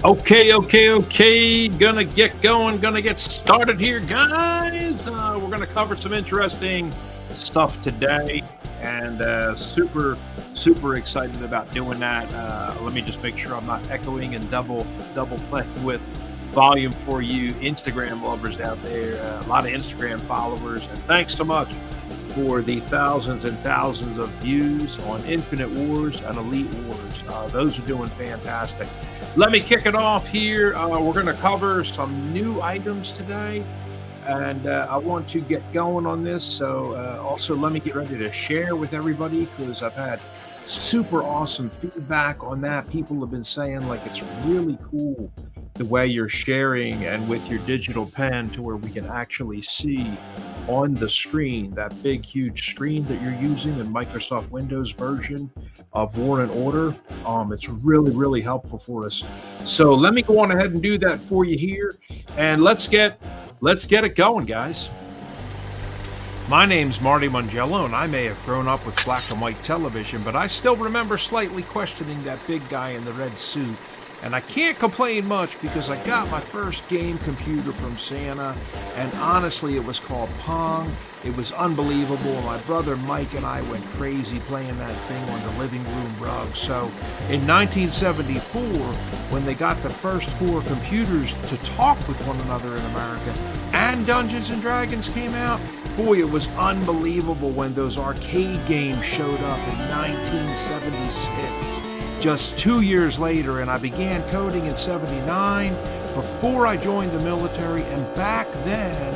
Okay. Gonna get going. Gonna get started here, guys. We're gonna cover some interesting stuff today, and super excited about doing that. Let me just make sure I'm not echoing and double playing with volume for you Instagram lovers out there. A lot of Instagram followers, and thanks so much for the thousands and thousands of views on Infinite Wars and Elite Wars. Those are doing fantastic. Let me kick it off here. We're going to cover some new items today, and I want to get going on this. So also let me get ready to share with everybody, because I've had super awesome feedback on that. People have been saying like it's really cool the way you're sharing and with your digital pen, to where we can actually see on the screen, that big huge screen that you're using in Microsoft Windows version of War and Order. It's really helpful for us. So let me go on ahead and do that for you here, and let's get it going, guys. My name's Marty Mongiello, and I may have grown up with black and white television, but I still remember slightly questioning that big guy in the red suit. And I can't complain much, because I got my first game computer from Santa, and honestly, it was called Pong. It was unbelievable. My brother Mike and I went crazy playing that thing on the living room rug. So in 1974, when they got the first 4 computers to talk with one another in America, and Dungeons and Dragons came out, boy, it was unbelievable when those arcade games showed up in 1976. Just 2 years later, and I began coding in 79 before I joined the military, and back then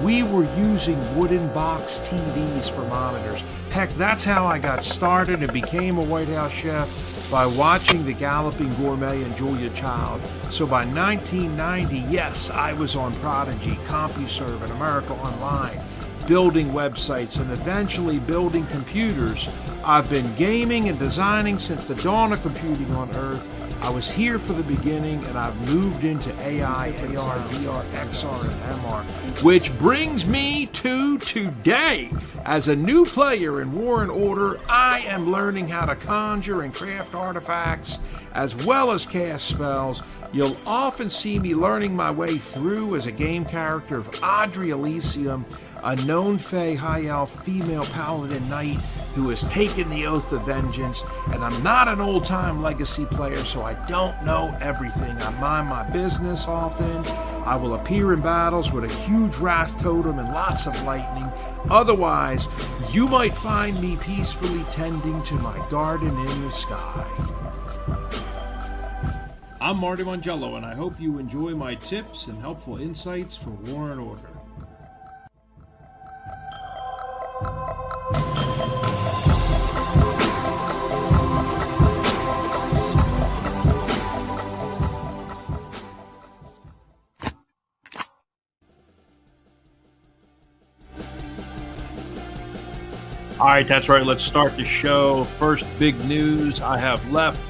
we were using wooden box TVs for monitors. Heck, that's how I got started and became a White House chef, by watching The Galloping Gourmet and Julia Child. So by 1990, yes, I was on Prodigy, CompuServe, and America Online, building websites and eventually building computers. I've been gaming and designing since the dawn of computing on Earth. I was here for the beginning, and I've moved into AI, AR, VR, XR, and MR, which brings me to today. As a new player in War and Order, I am learning how to conjure and craft artifacts, as well as cast spells. You'll often see me learning my way through as a game character of Adrie Elyseum, a known Fey High Elf female paladin knight who has taken the oath of vengeance. And I'm not an old-time legacy player, so I don't know everything. I mind my business often. I will appear in battles with a huge wrath totem and lots of lightning. Otherwise, you might find me peacefully tending to my garden in the sky. I'm Marty Mongiello, and I hope you enjoy my tips and helpful insights for War and Order. All right, that's right. Let's start the show. First big news, I have left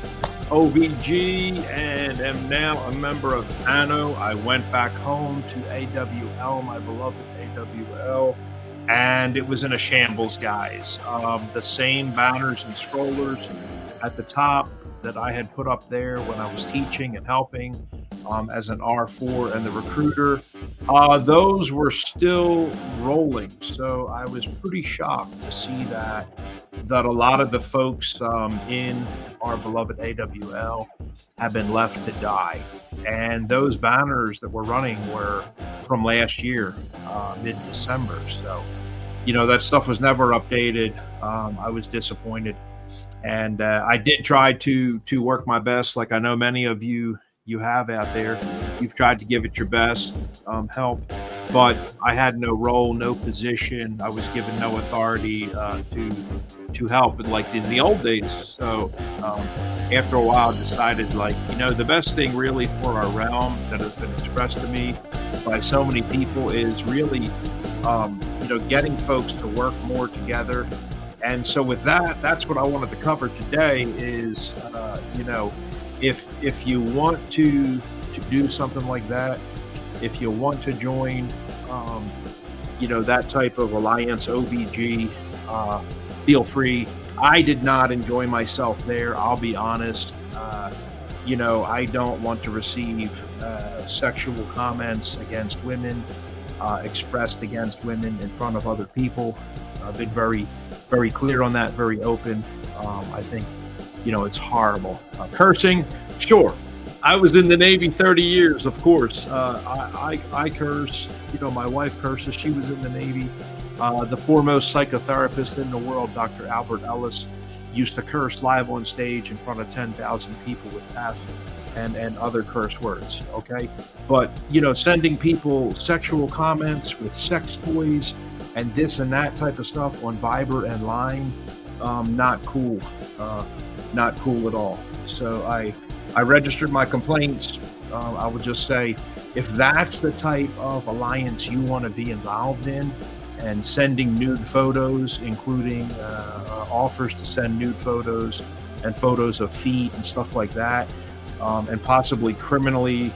OVG and am now a member of Anno. I went back home to AWL, my beloved AWL, and it was in a shambles, guys. The same banners and scrollers at the top that I had put up there when I was teaching and helping as an R4 and the recruiter, those were still rolling. So I was pretty shocked to see that a lot of the folks in our beloved AWL have been left to die. And those banners that were running were from last year, mid-December. So, that stuff was never updated. I was disappointed. And I did try to work my best, like I know many of you have out there. You've tried to give it your best, help, but I had no role, no position. I was given no authority to help, like in the old days. So after a while, I decided, the best thing really for our realm that has been expressed to me by so many people is really, getting folks to work more together. And so with that, that's what I wanted to cover today is, if you want to do something like that, if you want to join, that type of alliance, OVG, feel free. I did not enjoy myself there. I'll be honest. I don't want to receive sexual comments against women, expressed against women in front of other people. I've been very, very clear on that, very open. I think, it's horrible. Cursing, sure. I was in the Navy 30 years, of course. I curse. My wife curses. She was in the Navy. The foremost psychotherapist in the world, Dr. Albert Ellis, used to curse live on stage in front of 10,000 people with F and other curse words, okay? But, sending people sexual comments with sex toys and this and that type of stuff on Viber and Line, not cool. Not cool at all. So I registered my complaints. I would just say, if that's the type of alliance you want to be involved in, and sending nude photos, including offers to send nude photos and photos of feet and stuff like that, and possibly criminally,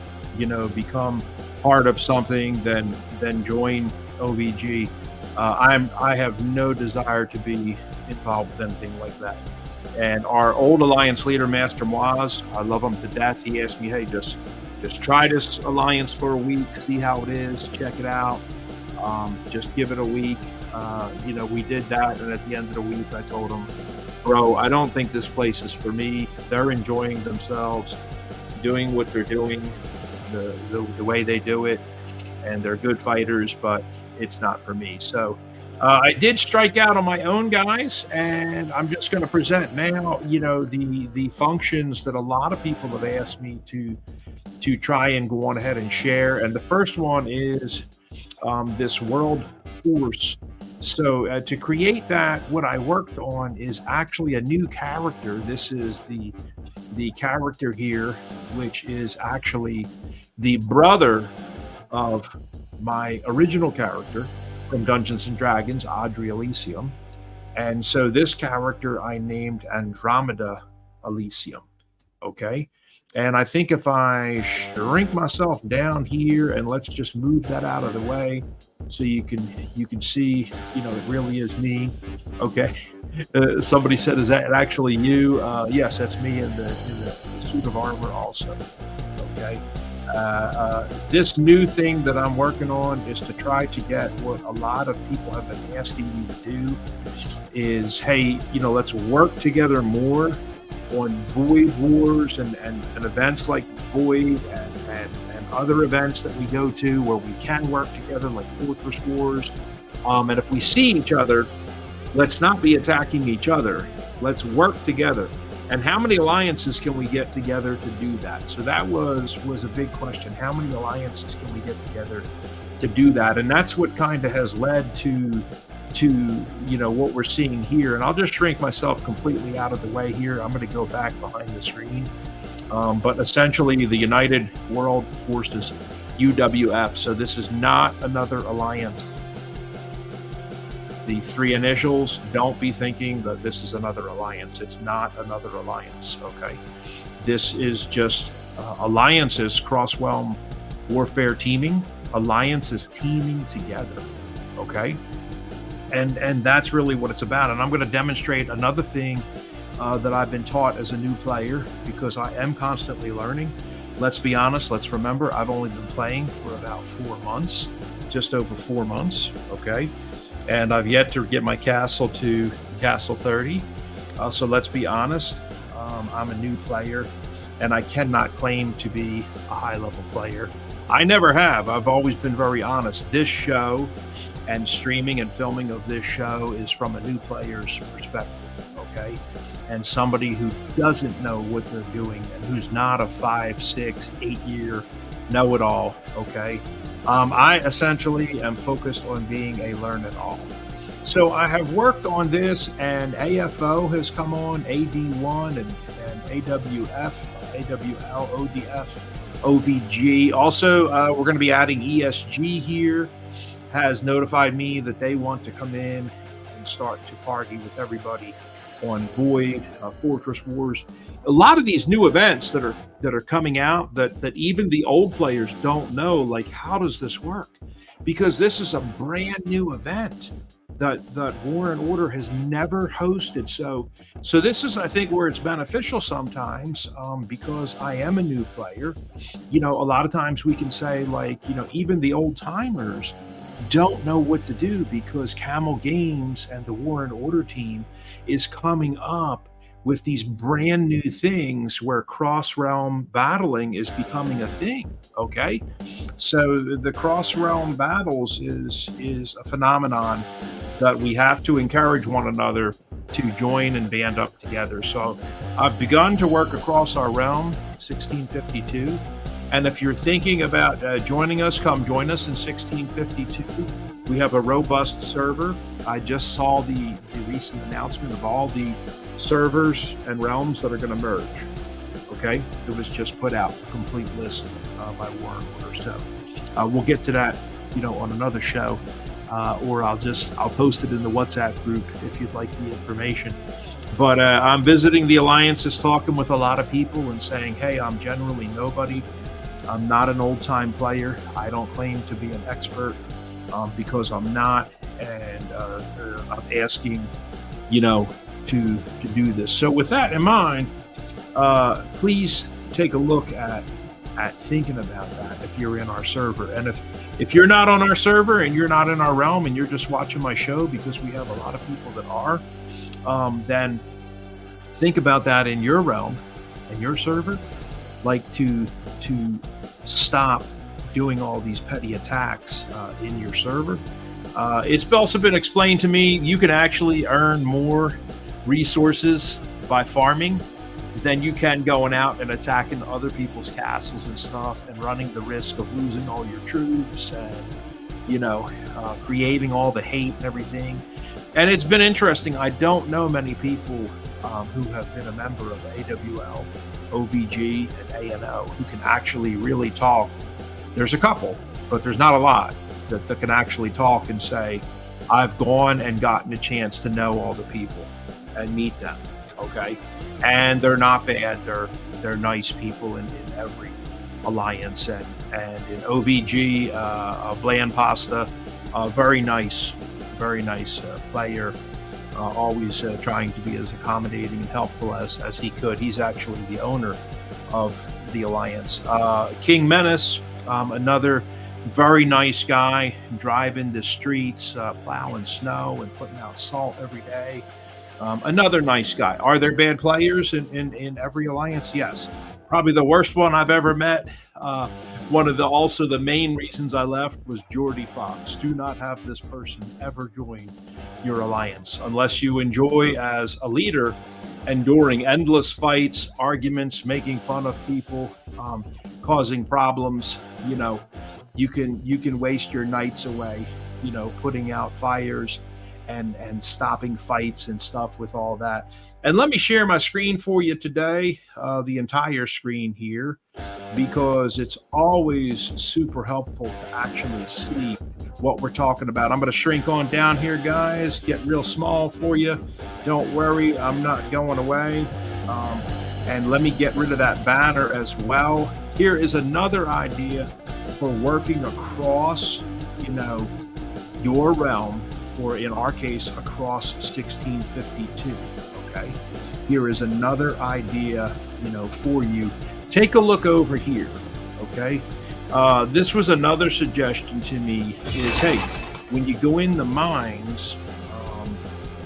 become part of something, then join OVG. I have no desire to be involved with anything like that. And our old alliance leader, Master Moaz, I love him to death. He asked me, hey, just try this alliance for a week, see how it is, check it out. Just give it a week. We did that, and at the end of the week, I told him, bro, I don't think this place is for me. They're enjoying themselves, doing what they're doing, the way they do it, and they're good fighters, but it's not for me. So I did strike out on my own, guys, and I'm just going to present now, the functions that a lot of people have asked me to try and go on ahead and share. And the first one is this world force. So to create that, what I worked on is actually a new character. This is the character here, which is actually the brother of my original character from Dungeons and Dragons, Adrie Elyseum. And so this character I named Andromeda Elysium. Okay. And I think if I shrink myself down here, and let's just move that out of the way so you can see, it really is me. Okay. Somebody said, is that actually you? Yes, that's me in the suit of armor also. Okay. This new thing that I'm working on is to try to get what a lot of people have been asking me to do is, hey, let's work together more on Void Wars and events like Void and other events that we go to where we can work together, like Fortress Wars. And if we see each other, let's not be attacking each other. Let's work together. And how many alliances can we get together to do that? So that was a big question. How many alliances can we get together to do that? And that's what kind of has led to what we're seeing here. And I'll just shrink myself completely out of the way here. I'm going to go back behind the screen. But essentially the United World Forces, UWF. So this is not another alliance. The three initials, don't be thinking that this is another alliance. It's not another alliance, okay? This is just alliances, cross-realm warfare teaming, alliances teaming together, okay? And that's really what it's about. And I'm going to demonstrate another thing that I've been taught as a new player, because I am constantly learning. Let's be honest, let's remember, I've only been playing for about 4 months, just over 4 months, okay? And I've yet to get my castle to Castle 30. So let's be honest, I'm a new player, and I cannot claim to be a high-level player. I never have. I've always been very honest. This show and streaming and filming of this show is from a new player's perspective, okay? And somebody who doesn't know what they're doing and who's not a 5, 6, 8-year know-it-all, okay? I essentially am focused on being a learn-it-all. So I have worked on this, and AFO has come on, AD1 and AWF, AWL, ODF, OVG. Also, we're going to be adding ESG here. Has notified me that they want to come in and start to party with everybody on Void, Fortress Wars. A lot of these new events that are coming out that even the old players don't know, like, how does this work? Because this is a brand new event. that War and Order has never hosted. So this is, I think, where it's beneficial sometimes, because I am a new player. A lot of times we can say, like, even the old timers don't know what to do because Camel Games and the War and Order team is coming up with these brand new things where cross realm battling is becoming a thing. Okay, so the cross realm battles is a phenomenon that we have to encourage one another to join and band up together. So I've begun to work across our realm, 1652. And if you're thinking about joining us, come join us in 1652. We have a robust server. I just saw the recent announcement of all the servers and realms that are going to merge. Okay, it was just put out, a complete list by War and Order. So we'll get to that, on another show. Or I'll post it in the WhatsApp group if you'd like the information. But I'm visiting the alliances, talking with a lot of people and saying, hey, I'm generally nobody. I'm not an old-time player. I don't claim to be an expert because I'm not. And I'm asking, to do this. So with that in mind, please take a look at thinking about that if you're in our server. And if you're not on our server and you're not in our realm and you're just watching my show, because we have a lot of people that are, then think about that in your realm and your server, like to stop doing all these petty attacks in your server. It's also been explained to me you can actually earn more resources by farming than you can going out and attacking other people's castles and stuff and running the risk of losing all your troops and creating all the hate and everything. And it's been interesting. I don't know many people who have been a member of AWL, OVG, and ANO who can actually really talk. There's a couple, but there's not a lot that can actually talk and say, I've gone and gotten a chance to know all the people and meet them. Okay, and they're not bad. They're nice people in every alliance, and in OVG, Bland Pasta, very nice player, always trying to be as accommodating and helpful as he could. He's actually the owner of the alliance. King Menace, another very nice guy, driving the streets, plowing snow and putting out salt every day. Another nice guy. Are there bad players in every alliance? Yes. Probably the worst one I've ever met. One of the main reasons I left was Geordie Fox. Do not have this person ever join your alliance unless you enjoy, as a leader, enduring endless fights, arguments, making fun of people, causing problems. You can waste your nights away, putting out fires and stopping fights and stuff with all that. And let me share my screen for you today, the entire screen here, because it's always super helpful to actually see what we're talking about. I'm going to shrink on down here, guys, get real small for you. Don't worry, I'm not going away. And let me get rid of that banner as well. Here is another idea for working across, your realm, or in our case, across 1652. Okay, here is another idea, for you. Take a look over here. Okay, this was another suggestion to me. Is, hey, when you go in the mines,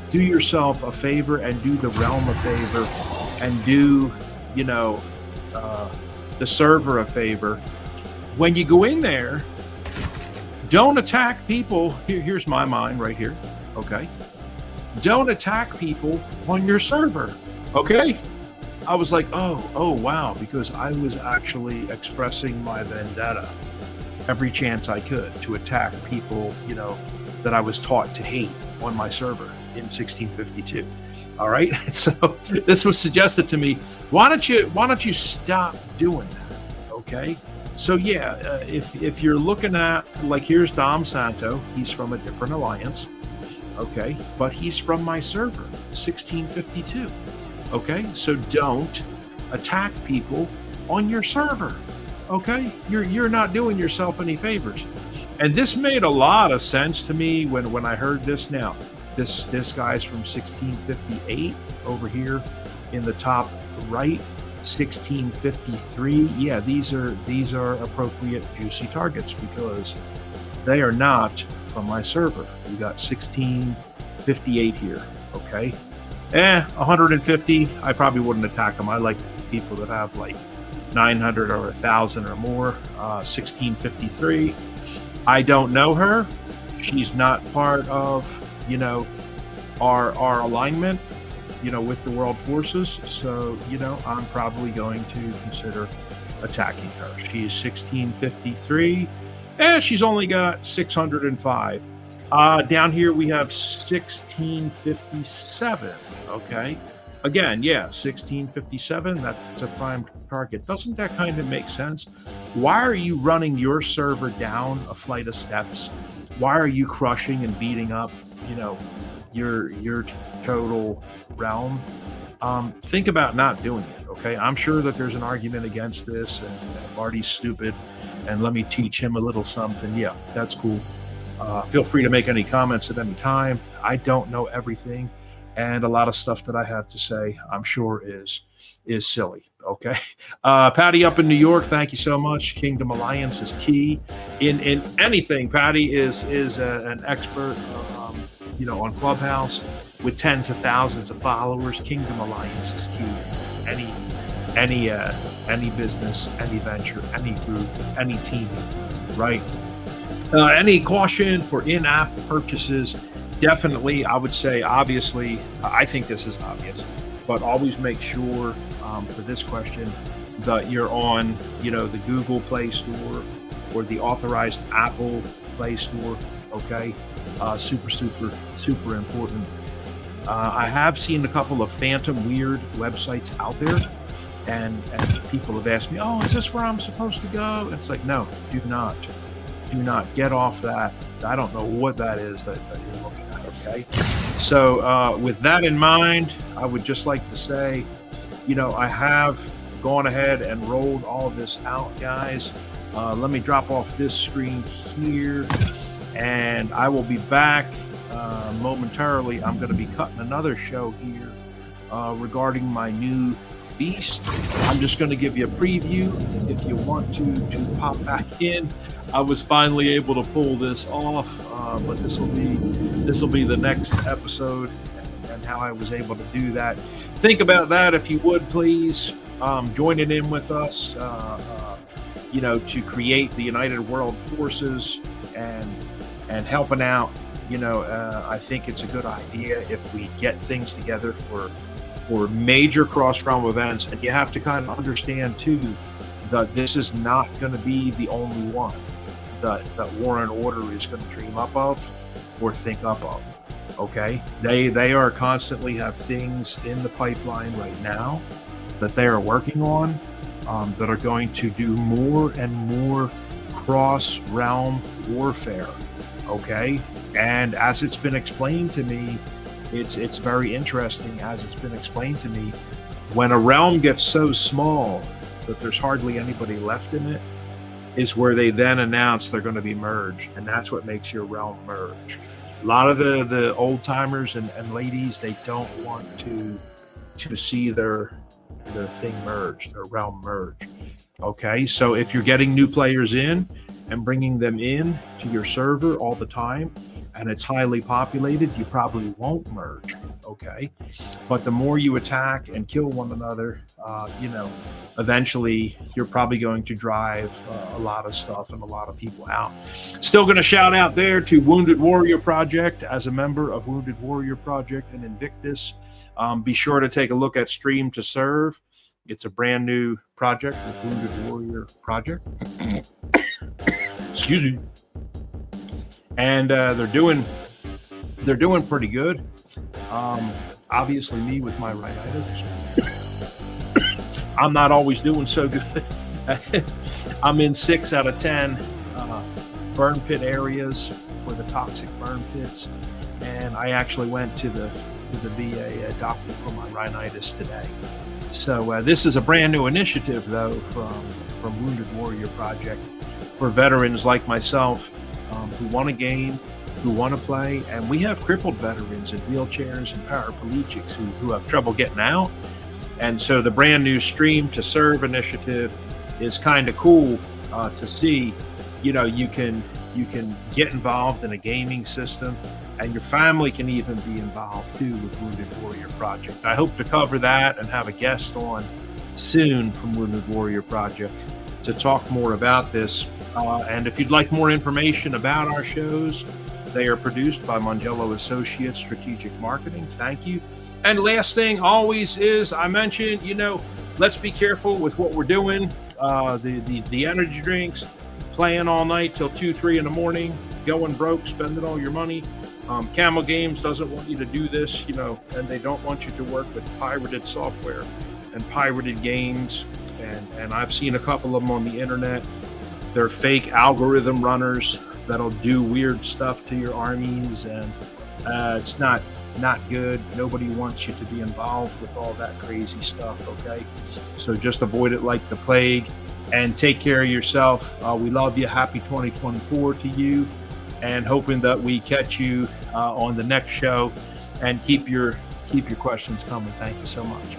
do yourself a favor and do the realm a favor, and do the server a favor. When you go in there, don't attack people. Here's my mind right here. Okay. Don't attack people on your server. Okay. I was like, oh, wow, because I was actually expressing my vendetta every chance I could to attack people, that I was taught to hate on my server in 1652. All right. So this was suggested to me. Why don't you stop doing that? Okay. So yeah, if you're looking at, like, here's Dom Santo, he's from a different alliance, okay, but he's from my server, 1652, okay. So don't attack people on your server, okay. You're not doing yourself any favors. And this made a lot of sense to me when I heard this. Now, this guy's from 1658 over here in the top right, 1653. Yeah, these are appropriate juicy targets because they are not from my server. We got 1658 here. Okay, 150. I probably wouldn't attack them. I like people that have like 900 or 1,000 or more. 1653. I don't know her. She's not part of, our alignment, with the world forces. So, I'm probably going to consider attacking her. She is 1653. She's only got 605. Down here we have 1657. Okay. Again, 1657, that's a prime target. Doesn't that kind of make sense? Why are you running your server down a flight of steps? Why are you crushing and beating up, your total realm? Think about not doing it, okay? I'm sure that there's an argument against this, and Marty's stupid, and let me teach him a little something. Yeah, that's cool. Feel free to make any comments at any time. I don't know everything. And a lot of stuff that I have to say, I'm sure is silly. Okay, Patty up in New York, thank you so much. Kingdom Alliance is key in anything. Patty is an expert, on Clubhouse with tens of thousands of followers. Kingdom Alliance is key. Any business, any venture, any group, any team, right? Any caution for in-app purchases? Definitely, I would say, obviously, I think this is obvious, but always make sure for this question that you're on, the Google Play Store or the authorized Apple Play Store. Okay, super important. I have seen a couple of phantom weird websites out there, and people have asked me, "Oh, is this where I'm supposed to go?" It's like, no, do not get off that. I don't know what that is that you're looking at. Okay, so with that in mind, I would just like to say, I have gone ahead and rolled all of this out, guys. Let me drop off this screen here, and I will be back momentarily. I'm going to be cutting another show here regarding my new beast. I'm just going to give you a preview if you want to pop back in. I was finally able to pull this off, but this will be the next episode and how I was able to do that. Think about that if you would, please. Joining in with us, to create the United World Forces and helping out. I think it's a good idea if we get things together for major cross-realm events, and you have to kind of understand too that this is not going to be the only one that War and Order is going to dream up of or think up of. Okay, they are constantly have things in the pipeline right now that they are working on that are going to do more and more cross-realm warfare. Okay, and as it's been explained to me, it's very interesting. As it's been explained to me, when a realm gets so small that there's hardly anybody left in it, is where they then announce they're going to be merged, and that's what makes your realm merge. A lot of the old timers and ladies, they don't want to see their thing merged, their realm merge. Okay, so if you're getting new players in and bringing them in to your server all the time, and it's highly populated, you probably won't merge. Okay, but the more you attack and kill one another, eventually you're probably going to drive a lot of stuff and a lot of people out. Still going to shout out there to Wounded Warrior Project. As a member of Wounded Warrior Project and Invictus, be sure to take a look at Stream to Serve. It's a brand new project with Wounded Warrior Project. Excuse me. And they're doing pretty good. Obviously, me with my rhinitis, I'm not always doing so good. I'm in 6 out of 10 burn pit areas for the toxic burn pits, and I actually went to the VA doctor for my rhinitis today. So this is a brand new initiative, though, from Wounded Warrior Project for veterans like myself who want a game, who want to play. And we have crippled veterans in wheelchairs and paraplegics who have trouble getting out. And so the brand new Stream to Serve initiative is kind of cool to see. You know, you can get involved in a gaming system, and your family can even be involved too with Wounded Warrior Project. I hope to cover that and have a guest on soon from Wounded Warrior Project to talk more about this. And if you'd like more information about our shows, they are produced by Mongiello Associates Strategic Marketing. Thank you. And last thing always is, I mentioned, you know, let's be careful with what we're doing. The energy drinks, playing all night till 2, 3 in the morning, going broke, spending all your money. Camel Games doesn't want you to do this, you know, and they don't want you to work with pirated software and pirated games. And I've seen a couple of them on the internet. They're fake algorithm runners that'll do weird stuff to your armies, and it's not good. Nobody wants you to be involved with all that crazy stuff, okay? So just avoid it like the plague, and take care of yourself. We love you. Happy 2024 to you, and hoping that we catch you on the next show. And keep your questions coming. Thank you so much.